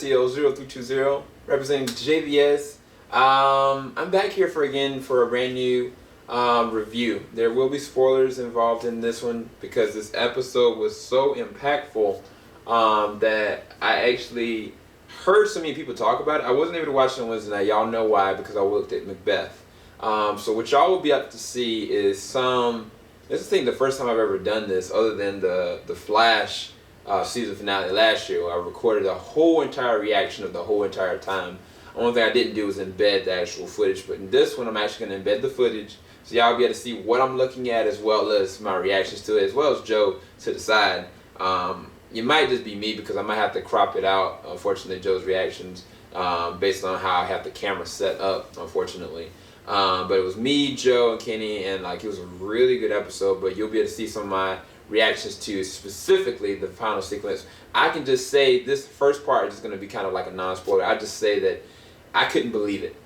SEO0320 representing JVS. I'm back here again for a brand new review. There will be spoilers involved in this one because this episode was so impactful that I actually heard so many people talk about it. I wasn't able to watch it on Wednesday night. Y'all know why, because I looked at Macbeth. So what y'all will be able to see is this is the first time I've ever done this other than the Flash season finale last year. I recorded a whole entire reaction of the whole entire time. The only thing I didn't do was embed the actual footage, but in this one I'm actually going to embed the footage so y'all be able to see what I'm looking at as well as my reactions to it, as well as Joe to the side. It might just be me because I might have to crop it out, unfortunately, Joe's reactions, based on how I have the camera set up, unfortunately. But it was me, Joe, and Kenny, and it was a really good episode, but you'll be able to see some of my reactions to specifically the final sequence. I can just say this first part is going to be kind of like a non-spoiler. I just say that I couldn't believe it.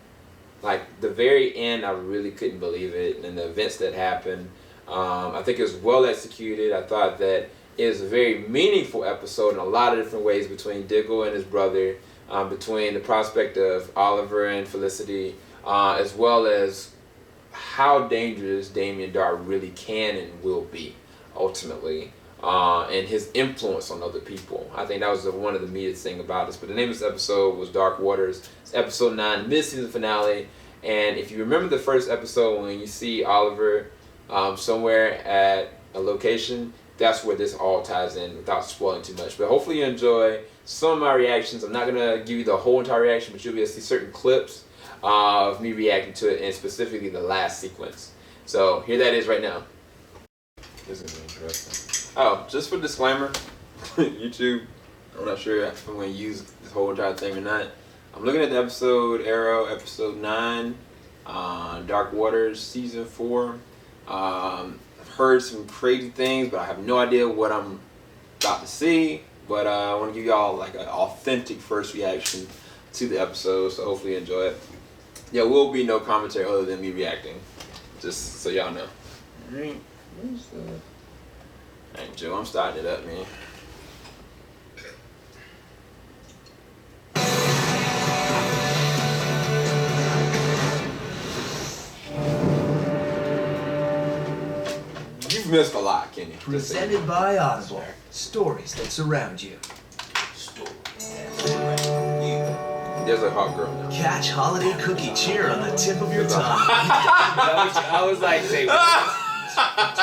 The very end, I really couldn't believe it, and the events that happened. I think it was well executed. I thought that it was a very meaningful episode in a lot of different ways between Diggle and his brother, between the prospect of Oliver and Felicity, as well as how dangerous Damien Darhk really can and will be, ultimately, and his influence on other people. I think that was one of the meatiest things about this. But the name of this episode was Dark Waters. It's episode 9, the mid-season finale. And if you remember the first episode when you see Oliver somewhere at a location, that's where this all ties in without spoiling too much. But hopefully you enjoy some of my reactions. I'm not going to give you the whole entire reaction, but you'll be able to see certain clips of me reacting to it, and specifically the last sequence. So here that is right now. This is interesting. Oh, just for disclaimer, YouTube, I'm not sure if I'm going to use this whole entire thing or not. I'm looking at the episode Arrow, episode 9, Dark Waters, season 4. I've heard some crazy things, but I have no idea what I'm about to see. But I want to give y'all an authentic first reaction to the episode, so hopefully you enjoy it. There will be no commentary other than me reacting, just so y'all know. Alright, where's the... Alright, Joe, I'm starting it up, man. You've missed a lot, Kenny. Presented by Audible. Stories that surround you. Stories that surround you. There's a hot girl now. Catch holiday cookie cheer on the tip of your tongue. I was like, say what?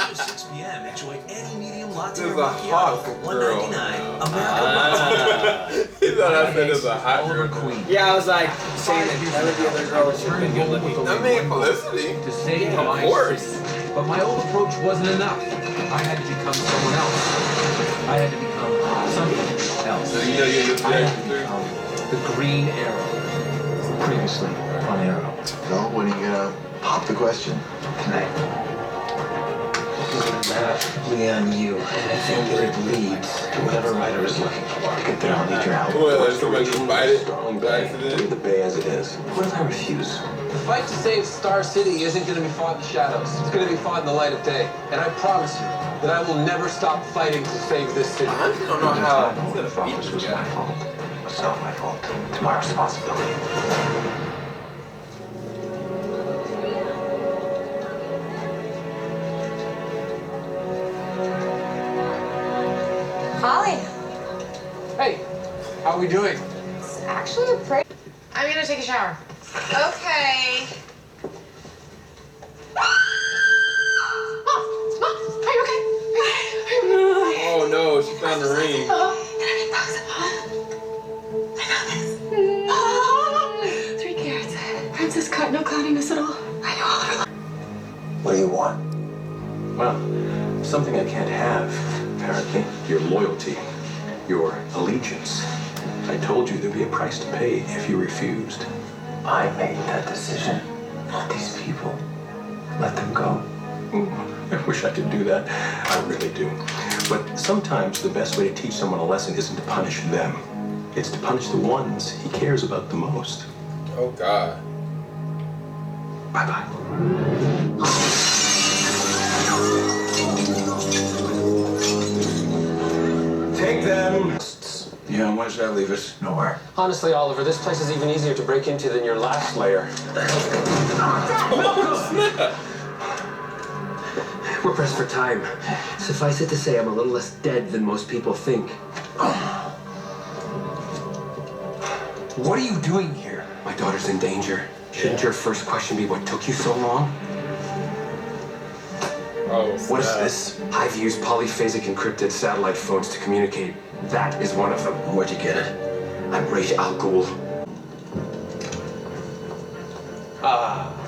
2 to 6 p.m. Enjoy any medium latte There's or a hot macchiato for girl. $1.99. America He thought I said there's a hot girl. Queen. Yeah, I was like saying that none of the other girls have been good looking. I mean, Felicity. To save Of my course. city. But my old approach wasn't enough. I had to become someone else. I had to become something else. So you know you're just I had to become the Green Arrow. Previously on Arrow. So, when are you gonna pop the question? Tonight. Leon, you. I think that it leads to whatever writer is looking for. To get there, I'll need your help. Well, there's somebody who bite it. Strong By bay. accident. Leave the bay as it is. What if I refuse? The fight to save Star City isn't going to be fought in the shadows. It's going to be fought in the light of day. And I promise you that I will never stop fighting to save this city. I don't know how I he's thought gonna this beat was this my guy. fault. It was not my fault. It's my responsibility. Holly, Hey, how are we doing? it's actually a pretty... I'm gonna take a shower. Okay. Are you okay? Oh no, she found the ring. I got this. 3 carats. Princess cut, no cloudiness at all. I know all of it. What do you want? Well, something I can't have, apparently. Your loyalty, your allegiance. I told you there'd be a price to pay if you refused. I made that decision, not these people. Let them go. I wish I could do that. I really do. But sometimes the best way to teach someone a lesson isn't to punish them. It's to punish the ones he cares about the most. Oh God. Bye-bye. Take them. Yeah, and where does that leave us? Nowhere. Honestly, Oliver, this place is even easier to break into than your last lair. We're pressed for time. Suffice it to say, I'm a little less dead than most people think. What are you doing here? My daughter's in danger. Shouldn't your first question be what took you so long? Oh, What is this? HIVE use polyphasic encrypted satellite phones to communicate. That is one of them. Where'd you get it? I'm Ra's al Ghul.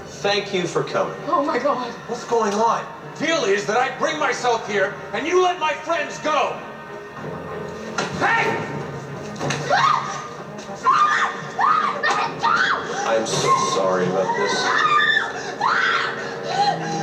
Thank you for coming. Oh my god. What's going on? Deal is that I bring myself here, and you let my friends go! Hey! I'm so sorry about this.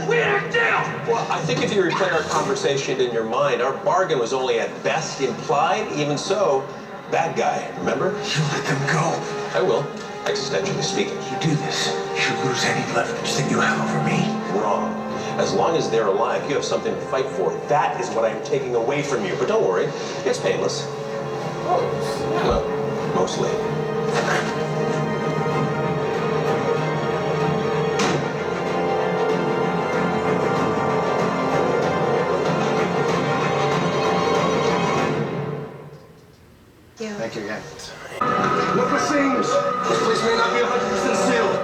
We had a deal! Well, I think if you replay our conversation in your mind, our bargain was only at best implied. Even so, bad guy, remember? You let them go. I will, existentially speaking. You do this, you lose any leverage that you have over me. Wrong. As long as they're alive, you have something to fight for. That is what I'm taking away from you. But don't worry, it's painless. Well, mostly. Thank you again. Look what seems. This place may not be 100% sealed.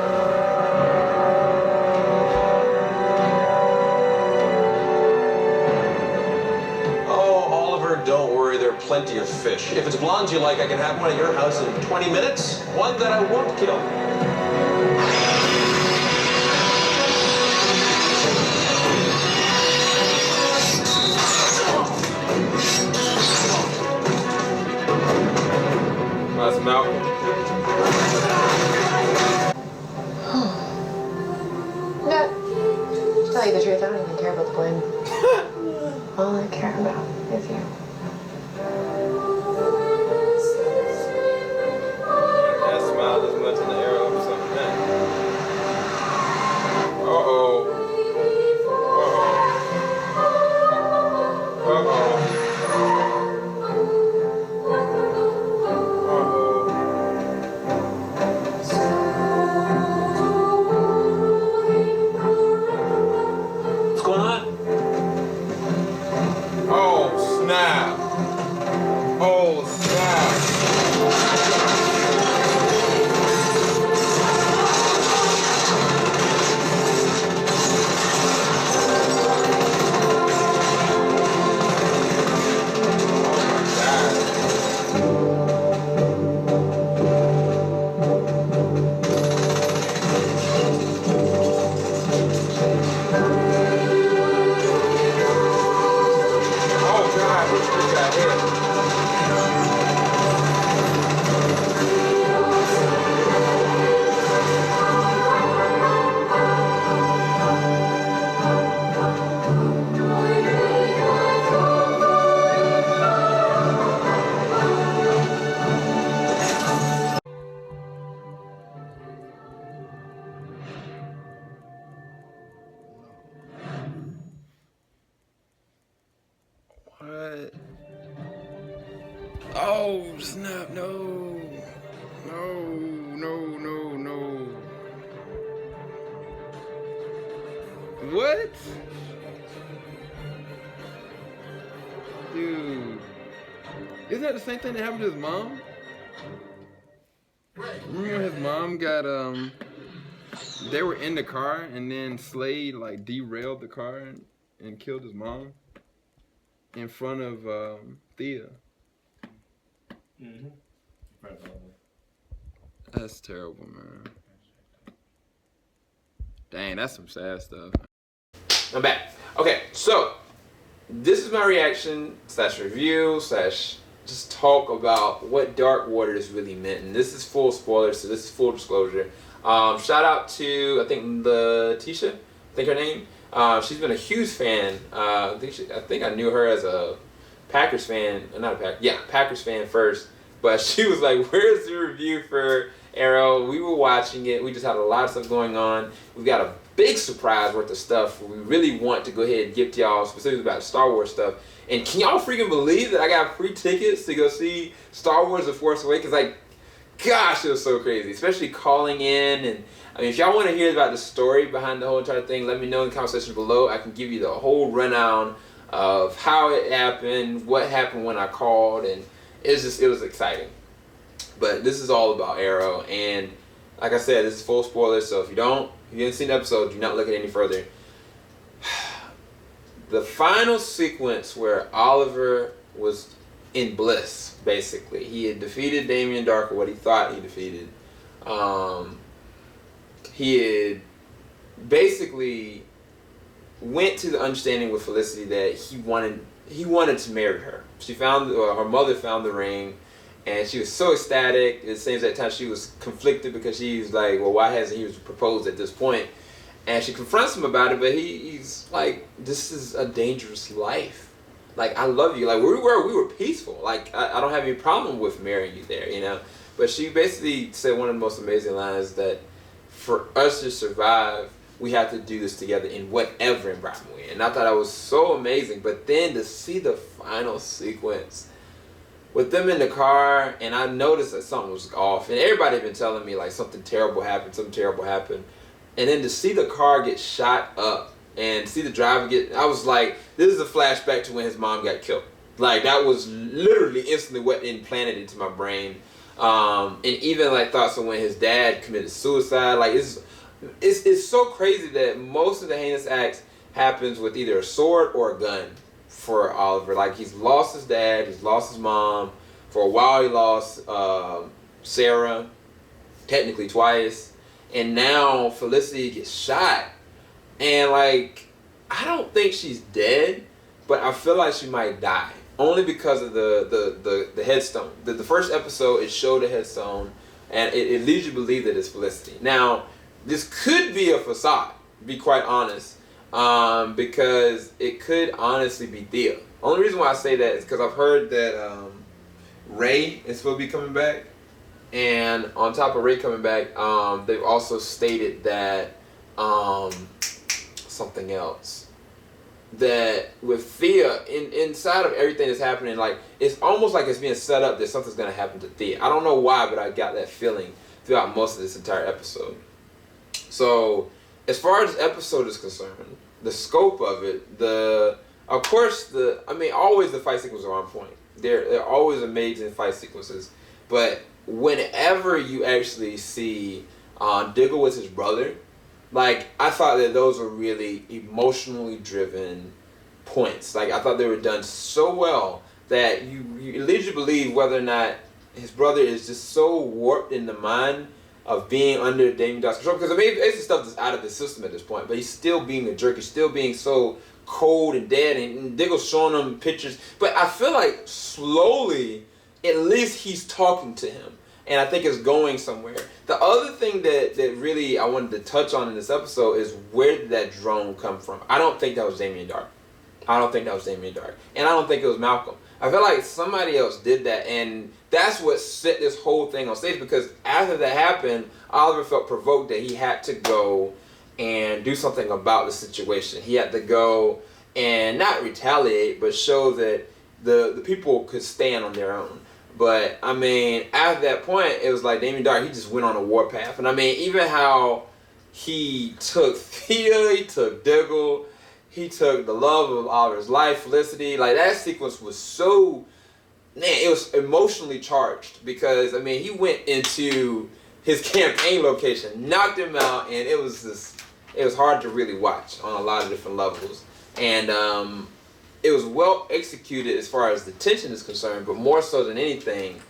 Don't worry, there are plenty of fish. If it's blondes you like, I can have one at your house in 20 minutes. One that I won't kill. That's Malcolm. No. To tell you the truth, I don't even care about the blame. All I care about is you. That smile as much in the air or something, man. Uh-oh. Uh-oh. Uh-oh. What's going on? Oh, snap. Oh, snap. What? Oh, snap, no. No, no, no, no. What? Dude. Isn't that the same thing that happened to his mom? Remember his mom got, they were in the car and then Slade, like, derailed the car and killed his mom in front of, Thea. That's terrible, man. Dang, that's some sad stuff. I'm back. Okay, so this is my reaction / review / just talk about what Dark Waters really meant. And this is full spoilers, so this is full disclosure. Shout out to, I think, Letitia, I think her name. She's been a huge fan. I think I knew her as a Packers fan, Packers fan first. But she was like, where's the review for Arrow? We were watching it. We just had a lot of stuff going on. We've got a big surprise worth of stuff we really want to go ahead and give to y'all, specifically about Star Wars stuff. And can y'all freaking believe that I got free tickets to go see Star Wars The Force Awakens? Like, gosh, it was so crazy. Especially calling in. And I mean, if y'all want to hear about the story behind the whole entire thing, let me know in the comment section below. I can give you the whole rundown of how it happened, what happened when I called, and it was exciting. But this is all about Arrow, and like I said, this is full spoilers, so if you didn't see the episode, do not look at it any further. The final sequence where Oliver was in bliss, basically. He had defeated Damien Darhk, or what he thought he defeated. He had basically went to the understanding with Felicity that he wanted to marry her. Her mother found the ring, and she was so ecstatic. It seems that time she was conflicted because she's like, well, why hasn't he proposed at this point? And she confronts him about it, but he's like, this is a dangerous life. Like, I love you. Like, we were peaceful. Like, I don't have any problem with marrying you there, you know? But she basically said one of the most amazing lines, that for us to survive, we have to do this together in whatever environment we're in. And I thought that was so amazing. But then to see the final sequence with them in the car, and I noticed that something was off. And everybody had been telling me, like, something terrible happened. And then to see the car get shot up and see the driver I was like, this is a flashback to when his mom got killed. Like, that was literally instantly what implanted into my brain. And even like thoughts of when his dad committed suicide. Like, it's so crazy that most of the heinous acts happens with either a sword or a gun for Oliver. Like, he's lost his dad, he's lost his mom. For a while he lost Sarah, technically twice. And now Felicity gets shot. And like, I don't think she's dead, but I feel like she might die. Only because of the headstone. The first episode, it showed a headstone, and it leads you to believe that it's Felicity. Now, this could be a facade, to be quite honest, because it could honestly be Thea. Only reason why I say that is because I've heard that Rey is supposed to be coming back, and on top of Rey coming back, they've also stated that something else. That with Thea, inside of everything that's happening, like, it's almost like it's being set up that something's going to happen to Thea. I don't know why, but I got that feeling throughout most of this entire episode. So, as far as the episode is concerned, the scope of it, always the fight sequences are on point. They're always amazing fight sequences. But whenever you actually see Diggle with his brother, like, I thought that those were really emotionally driven points. Like, I thought they were done so well that it leads you to believe whether or not his brother is just so warped in the mind of being under Damien Darhk's control. Because, I mean, it's the stuff that's out of his system at this point, but he's still being a jerk. He's still being so cold and dead, and Diggle's showing him pictures. But I feel like slowly, at least he's talking to him. And I think it's going somewhere. The other thing that really I wanted to touch on in this episode is, where did that drone come from? I don't think that was Damien Darhk. And I don't think it was Malcolm. I feel like somebody else did that, and that's what set this whole thing on stage, because after that happened, Oliver felt provoked that he had to go and do something about the situation. He had to go and not retaliate, but show that the people could stand on their own. But, I mean, after that point, it was like Damien Darhk, he just went on a warpath. And, I mean, even how he took Thea, he took Diggle, he took the love of Oliver's life, Felicity. Like, that sequence was so, man, it was emotionally charged. Because, I mean, he went into his campaign location, knocked him out, and it was hard to really watch on a lot of different levels. And, it was well executed as far as the tension is concerned, but more so than anything,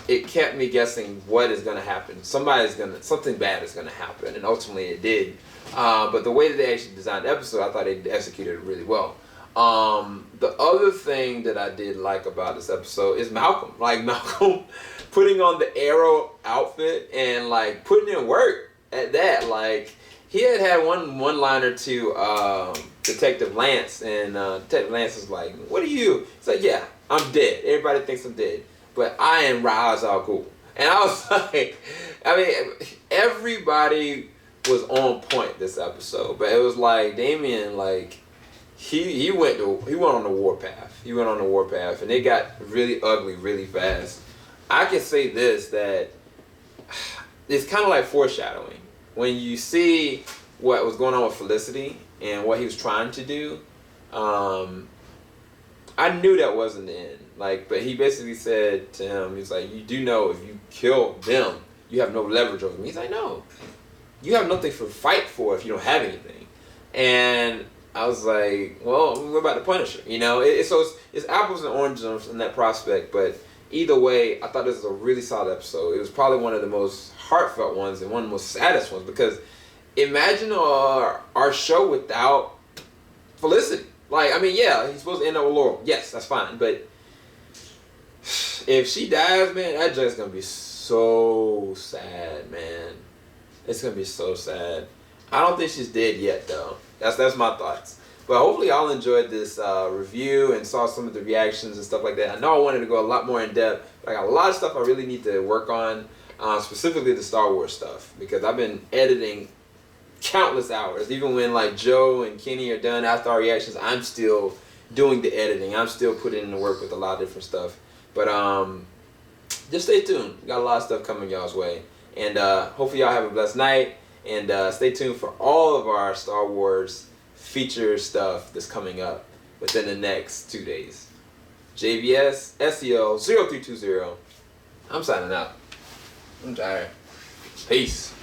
it kept me guessing what is going to happen. Something bad is going to happen, and ultimately it did. But the way that they actually designed the episode, I thought they executed it really well. The other thing that I did like about this episode is Malcolm. Like, Malcolm putting on the Arrow outfit and, like, putting in work at that. Like, he had one-liner to Detective Lance, and Detective Lance was like, what are you? He's like, yeah, I'm dead. Everybody thinks I'm dead. but I am Ra's al Ghul. And I was like, I mean, everybody was on point this episode, but it was like Damien, like he went on the warpath. He went on the warpath, and it got really ugly really fast. I can say this, that it's kind of like foreshadowing when you see what was going on with Felicity and what he was trying to do. I knew that wasn't the end. Like, but he basically said to him, he's like, you do know if you kill them, you have no leverage over me. He's like, no, you have nothing to fight for if you don't have anything. And I was like, well, we're about to punish her, you know. So it's apples and oranges in that prospect. But either way, I thought this was a really solid episode. It was probably one of the most heartfelt ones and one of the most saddest ones, because imagine our show without Felicity. Like, I mean, yeah, he's supposed to end up with Laurel. Yes, that's fine. But if she dies, man, that just gonna be so sad, man. It's gonna be so sad. I don't think she's dead yet, though. That's my thoughts. But hopefully y'all enjoyed this review and saw some of the reactions and stuff like that. I know I wanted to go a lot more in depth, but I got a lot of stuff I really need to work on, specifically the Star Wars stuff, because I've been editing countless hours. Even when like Joe and Kenny are done after our reactions, I'm still doing the editing. I'm still putting in the work with a lot of different stuff. But just stay tuned. We got a lot of stuff coming y'all's way. And hopefully y'all have a blessed night. And stay tuned for all of our Star Wars feature stuff that's coming up within the next 2 days. JVS SEO 0320. I'm signing out. I'm tired. Peace.